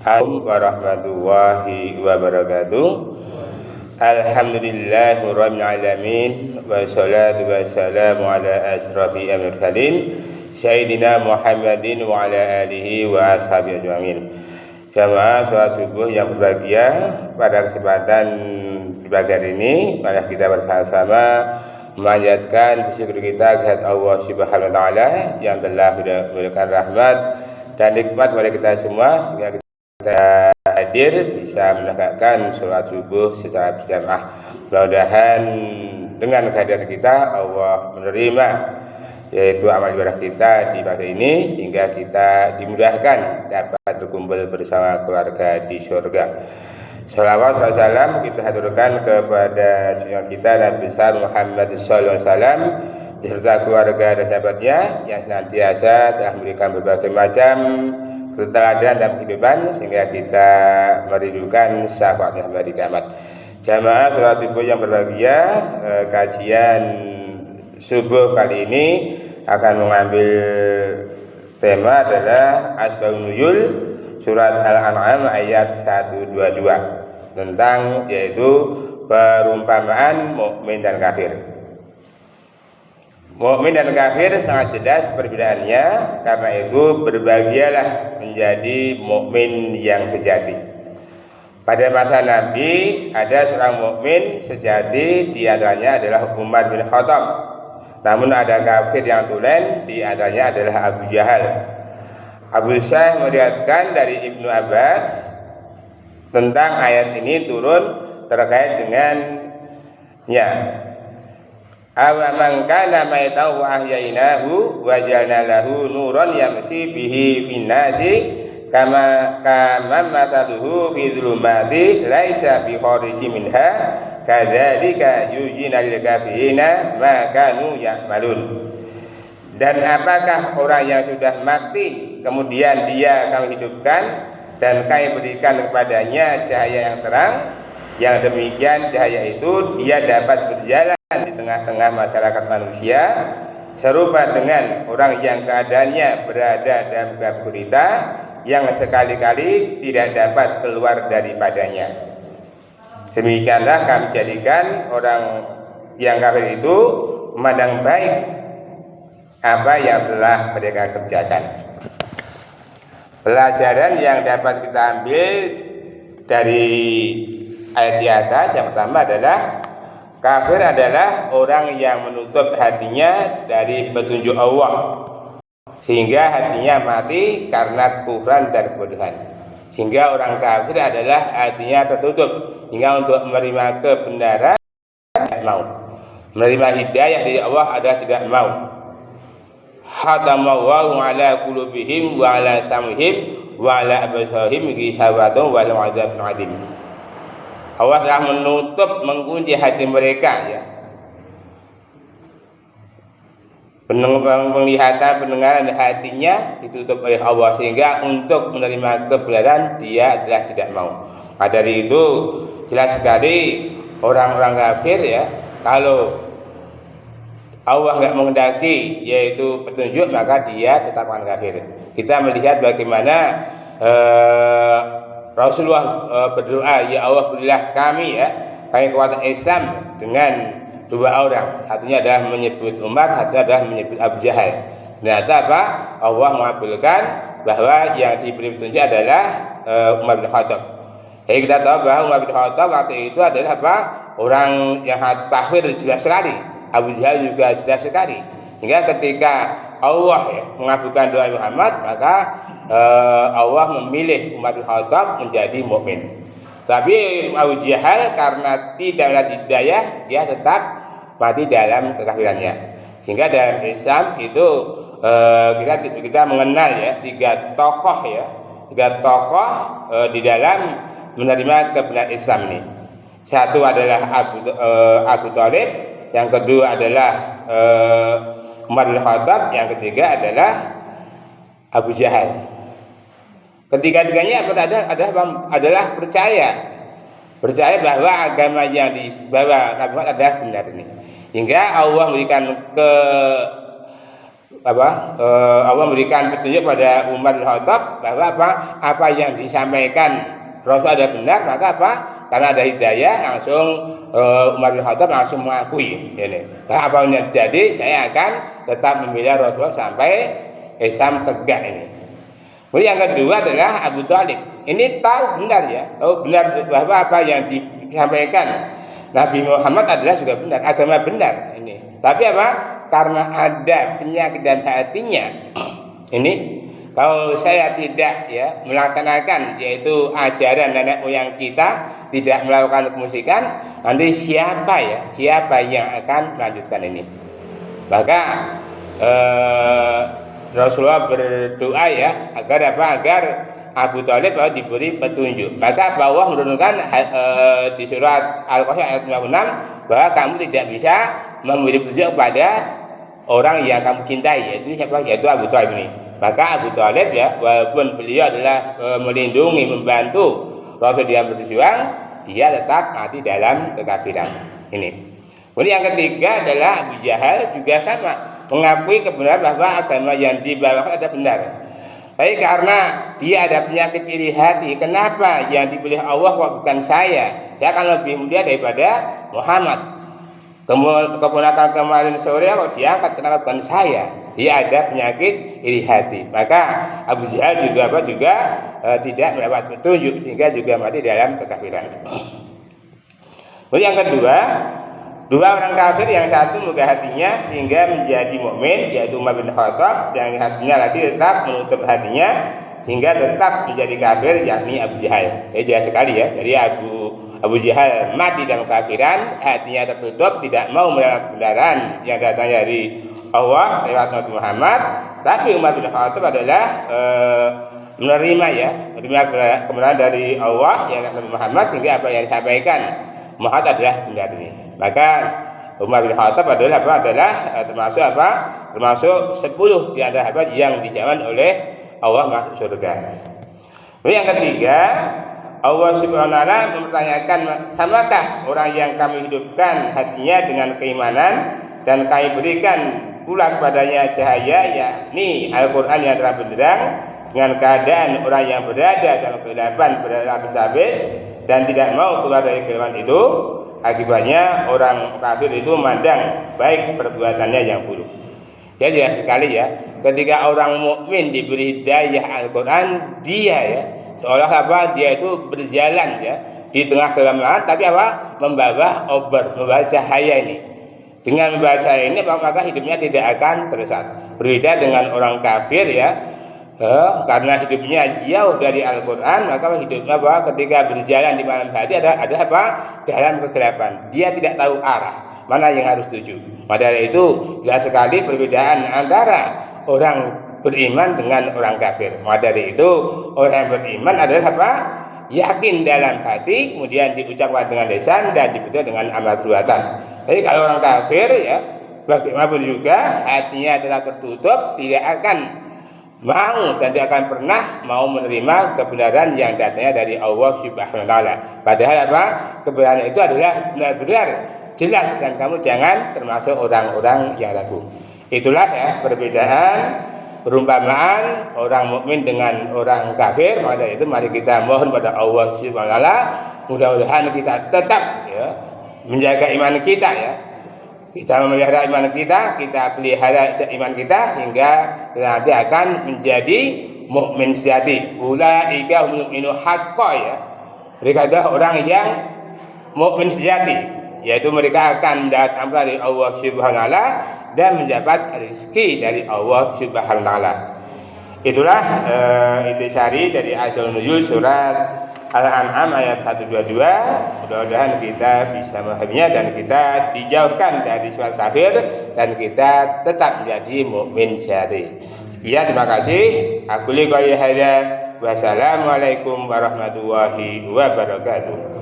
Assalamualaikum warahmatullahi wabarakatuh. Alhamdulillahirabbil alamin wassalatu wassalamu ala asyrafil mursalin sayyidina Muhammadin wa ala alihi wa ashabihi ajmain. Jamaah salat subuh yang berbahagia, pada kesempatan di pagi hari ini mari kita bersama-sama memanjatkan bersyukur kita kepada Allah Subhanahu wa taala yang telah memberikan rahmat dan nikmat kepada kita semua sehingga kita hadir bisa menegakkan sholat subuh secara berjamaah. Mudah-mudahan dengan kehadiran kita Allah menerima yaitu amal ibadah kita di pagi ini sehingga kita dimudahkan dapat berkumpul bersama keluarga di surga. Shalawat wa salam kita haturkan kepada junjungan kita Nabi besar Muhammad sallallahu alaihi wasallam beserta keluarga dan sahabatnya yang senantiasa telah memberikan berbagai macam keteladan dan kehidupan sehingga kita merindukan syafaatnya hari kiamat. Jamaah sholat subuh yang berbahagia, kajian subuh kali ini akan mengambil tema adalah Asbabun Nuzul surat Al-An'am ayat 122 tentang yaitu perumpamaan mukmin dan kafir. Mukmin dan kafir sangat jelas perbedaannya, karena itu berbahagialah menjadi mukmin yang sejati. Pada masa Nabi ada seorang mukmin sejati, di antaranya adalah Umar bin Khattab. Namun ada kafir yang tulen, di antaranya adalah Abu Jahal. Abu Syah meriwayatkan dari Ibnu Abbas tentang ayat ini turun terkait dengannya. Awaman kana maitahu wa ahyainahu wa jalna lahu nuran yamshi bihi finnasi kama mathaluhu fi dhulumati laisa bi khariji minha kadzalika yujina lil kafirina ma kanu ya'malun. Dan apakah orang yang sudah mati kemudian dia kami hidupkan dan kami berikan kepadanya cahaya yang terang, yang demikian cahaya itu dia dapat berjalan di tengah-tengah masyarakat manusia serupa dengan orang yang keadaannya berada dalam gelap gulita yang sekali-kali tidak dapat keluar daripadanya. Demikianlah kami jadikan orang yang kafir itu memandang baik apa yang telah mereka kerjakan. Pelajaran yang dapat kita ambil dari ayat di atas yang pertama adalah kafir adalah orang yang menutup hatinya dari petunjuk Allah sehingga hatinya mati karena kekufuran dan kebodohan. Sehingga orang kafir adalah hatinya tertutup hingga untuk menerima kebenaran tidak mau, menerima hidayah dari Allah adalah tidak mau. Khatamallahu ala qulubihim wa ala sam'ihim wa ala absarihim ghishawatun wa lahum adzabun adzim. Allah telah menutup, mengunci hati mereka, ya. Penglihatan, pendengaran hatinya ditutup oleh Allah sehingga untuk menerima kebenaran dia adalah tidak mau. Maka dari itu jelas sekali orang-orang kafir, ya, kalau Allah nggak menghendaki yaitu petunjuk maka dia tetap akan kafir. Kita melihat bagaimana Rasulullah berdoa, ya Allah berilah kami, ya, kami kekuatan Islam dengan dua orang. Satunya adalah menyebut Umar, satunya adalah menyebut Abu Jahal. Ternyata apa? Allah mengabulkan bahwa yang diberi petunjuk adalah Umar bin Khattab. Jadi kita tahu bahwa Umar bin Khattab waktu itu adalah apa? Orang yang kafir jelas sekali. Abu Jahal juga jelas sekali. Hingga ketika Allah, ya, mengabulkan doa Muhammad, maka Allah memilih Umar bin Khattab menjadi mukmin. Tapi Abu Jahal karena tidak ada hidayah, dia tetap mati dalam kekafirannya. Sehingga dalam Islam itu kita mengenal, ya, tiga tokoh di dalam menerima kebenaran Islam ini. Satu adalah Abu Thalib, yang kedua adalah Umar bin Khattab, yang ketiga adalah Abu Jahal. Ketiga-tiganya adalah percaya bahwa agama yang dibawa Nabi Muhammad adalah benar ini. Hingga Allah memberikan Allah memberikan petunjuk pada Umar bin Khattab bahwa apa yang disampaikan Rasul ada benar, maka karena ada hidayah langsung Umar bin Khattab langsung mengakui ini. Apa yang terjadi, saya akan tetap membela Rasul sampai Islam tegak ini. Kemudian yang kedua adalah Abu Thalib. Ini tahu benar ya, tahu benar bahwa apa yang disampaikan Nabi Muhammad adalah juga benar, agama benar ini. Tapi karena ada penyakit dan hatinya ini, kalau saya tidak ya melaksanakan yaitu ajaran nenek moyang kita, tidak melakukan kemusyrikan, nanti siapa yang akan melanjutkan ini? Maka Rasulullah berdoa ya agar Abu Thalib diberi petunjuk. Maka Allah menurunkan di surat Al-Qasas ayat 56 bahwa kamu tidak bisa memberi petunjuk kepada orang yang kamu cintai, yaitu siapa? Yaitu Abu Thalib ini. Maka Abu Thalib ya, walaupun beliau adalah melindungi, membantu Rasul dia berjuang, dia tetap mati dalam kekafiran. Ini. Kemudian yang ketiga adalah Abu Jahal juga sama, mengakui kebenaran bahwa agama yang dibawakan ada benar. Tapi karena dia ada penyakit iri hati, kenapa yang dipilih Allah kok bukan saya? Dia akan lebih mulia daripada Muhammad. Keponakan kemarin sore kok diangkat, kenapa bukan saya? Dia ada penyakit iri hati. Maka Abu Jahal juga tidak mendapat petunjuk sehingga juga mati dalam kekafiran. Kemudian yang kedua, dua orang kafir, yang satu mengubah hatinya sehingga menjadi mukmin, yaitu Umar bin Khattab, dan yang satunya lagi tetap menutup hatinya hingga tetap menjadi kafir, yakni Abu Jahal. Jadi jelas sekali ya. Jadi Abu Jahal mati dalam kekafiran, hatinya tertutup, tidak mau menerima kebenaran yang datangnya dari Allah lewat Nabi Muhammad. Tapi Umar bin Khattab adalah menerima kebenaran dari Allah yang Nabi Muhammad, sehingga apa yang disampaikan Muhammad adalah benar ini. Maka Umar bin Khattab adalah termasuk 10 di antara yang dijamin oleh Allah masuk surga. Kemudian yang ketiga, Allah Subhanahu wa taala mempertanyakan, samakah orang yang kami hidupkan hatinya dengan keimanan dan kami berikan pula kepadanya cahaya, yakni Al-Quran yang terang benderang, dengan keadaan orang yang berada dalam kegelapan berlapis-lapis dan tidak mau keluar dari kegelapan itu. Akibatnya orang kafir itu memandang baik perbuatannya yang buruk. Jadi jelas sekali ya, ketika orang mukmin diberi hidayah Al-Quran, dia ya seolah dia itu berjalan ya di tengah kegelapan, tapi membawa membawa cahaya ini. Dengan membawa cahaya ini maka hidupnya tidak akan tersesat. Berbeda dengan orang kafir ya, karena hidupnya jauh dari Al-Quran, maka hidupnya ketika berjalan di malam hari ada dalam kegelapan. Dia tidak tahu arah mana yang harus tuju. Maka dari itu jelas sekali perbedaan antara orang beriman dengan orang kafir. Maka dari itu orang yang beriman adalah yakin dalam hati, kemudian diucapkan dengan lisan dan dibuktikan dengan amal perbuatan. Jadi kalau orang kafir ya, bagaimanapun juga hatinya telah tertutup, tidak akan mau dan tidak akan pernah mau menerima kebenaran yang datangnya dari Allah Subhanahu wa taala. Padahal kebenaran itu adalah benar-benar jelas, dan kamu jangan termasuk orang-orang yang ragu. Itulah ya perbedaan perumpamaan orang mukmin dengan orang kafir. Maka itu mari kita mohon pada Allah Subhanahu wa taala, mudah-mudahan kita tetap ya menjaga iman kita ya. Kita memelihara iman kita, pelihara iman kita hingga nanti akan menjadi mukmin sejati. Ulaika humul mu'minun haqqan ya. Mereka adalah orang yang mukmin sejati, yaitu mereka akan mendapat ampun dari Allah Subhanahu wa taala dan mendapat rezeki dari Allah Subhanahu wa taala. Itulah intisari dari ayatul nuzul surat Al-An'am ayat 122. Mudah-mudahan kita bisa memahaminya dan kita dijauhkan dari sifat kafir dan kita tetap menjadi mukmin sejati. Sekian, terima kasih. Aku li qouli hadza. Wassalamualaikum warahmatullahi wabarakatuh.